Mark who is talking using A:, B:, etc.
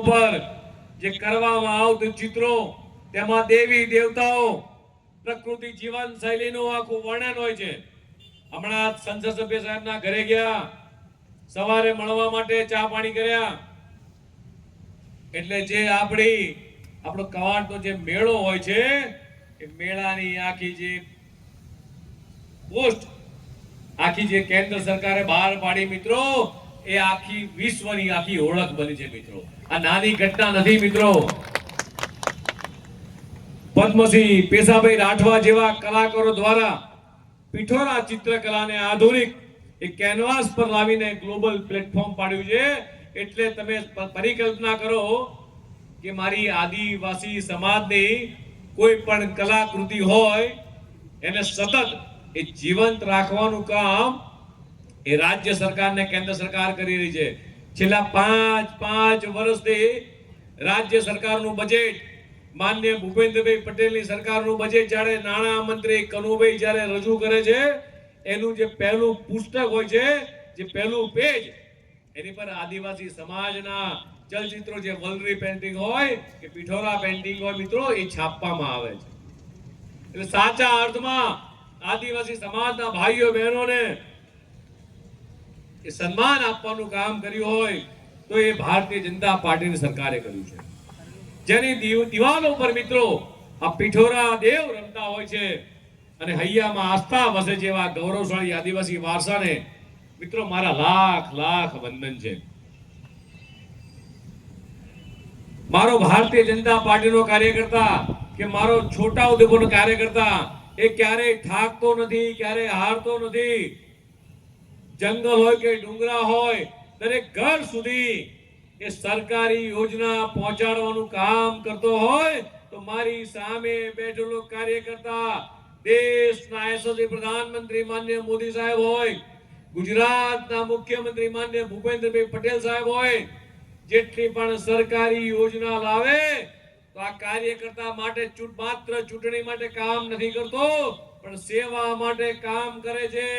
A: ઉપર જે કરવામાં આવતું ચિત્રો તેમાં દેવી દેવતાઓ પ્રકૃતિ જીવન શૈલીનું આખું વર્ણન હોય છે. હમણાં સંસદ સભ્ય સાહેબના ઘરે ગયા, સવારે મળવા માટે ચા પાણી કર્યા. એટલે જે આપણો કવાંટનો જે મેળો હોય છે એ મેળાની આખી જે પોસ્ટ આખી જે કેન્દ્ર સરકારે બહાર પાડી મિત્રો, એ આખી વિશ્વની આખી ઓળખ બની છે મિત્રો. આ નાની ઘટના નથી મિત્રો. પદ્મશ્રી પેશાભાઈ રાઠવા જેવા કલાકારો દ્વારા પિઠોરા ચિત્રકલાને આધુનિક એક કેનવાસ પર લાવીને ગ્લોબલ પ્લેટફોર્મ પાડ્યું છે. એટલે તમે પરિકલ્પના કરો કે મારી આદિવાસી સમાજની કોઈ પણ કલાકૃતિ હોય એને સતત એ જીવંત રાખવાનું કામ એ રાજ્ય સરકાર ને કેન્દ્ર સરકાર કરી રહી છે. છેલ્લા પાંચ વર્ષથી રાજ્ય સરકારનું બજેટ, માનનીય ભૂપેન્દ્રભાઈ પટેલની સરકારનું બજેટ જ્યારે નાણાં મંત્રી કનુભાઈ જ્યારે રજૂ કરે છે, એનું જે પહેલું પુસ્તક હોય છે, જે પહેલું પેજ, એની પર આદિવાસી સમાજના ચલચિત્રો, જે વલરી પેન્ટિંગ હોય કે પિઠોરા પેન્ટિંગ હોય મિત્રો, એ છાપવામાં આવે છે. એટલે સાચા અર્થમાં આદિવાસી સમાજના ભાઈઓ બહેનોને એ સન્માન આપવાનું કામ કર્યું હોય તો એ ભારતીય જનતા પાર્ટીની સરકારે કર્યું છે. જેની દિવાલો પર મિત્રો આ પિઠોરા દેવ રમતા હોય છે અને હૈયામાં આસ્થા વસે જેવા ગૌરવશાળી આદિવાસી વારસાને મિત્રો મારા લાખ લાખ વંદન છે. મારો ભારતીય જનતા પાર્ટીનો કાર્યકર્તા કે મારો છોટાઉદેપુરનો કાર્યકર્તા એ ક્યારેય થાકતો નથી, ક્યારેય હારતો નથી. જંગલ હોય કે ડુંગરા હોય, દરેક ઘર સુધી એ સરકારી યોજના પહોંચાડવાનું કામ કરતો હોય તો મારી સામે બેઠેલો કાર્યકર્તા દેશના યશસ્વી પ્રધાનમંત્રી માનનીય મોદી સાહેબ હોય, ગુજરાતના મુખ્યમંત્રી માનનીય ભૂપેન્દ્રભાઈ પટેલ સાહેબ હોય, જેટલી પણ સરકારી યોજના લાવે તો આ કાર્યકર્તા માટે માત્ર ચૂંટણી માટે કામ નથી કરતો, પણ સેવા માટે કામ કરે છે.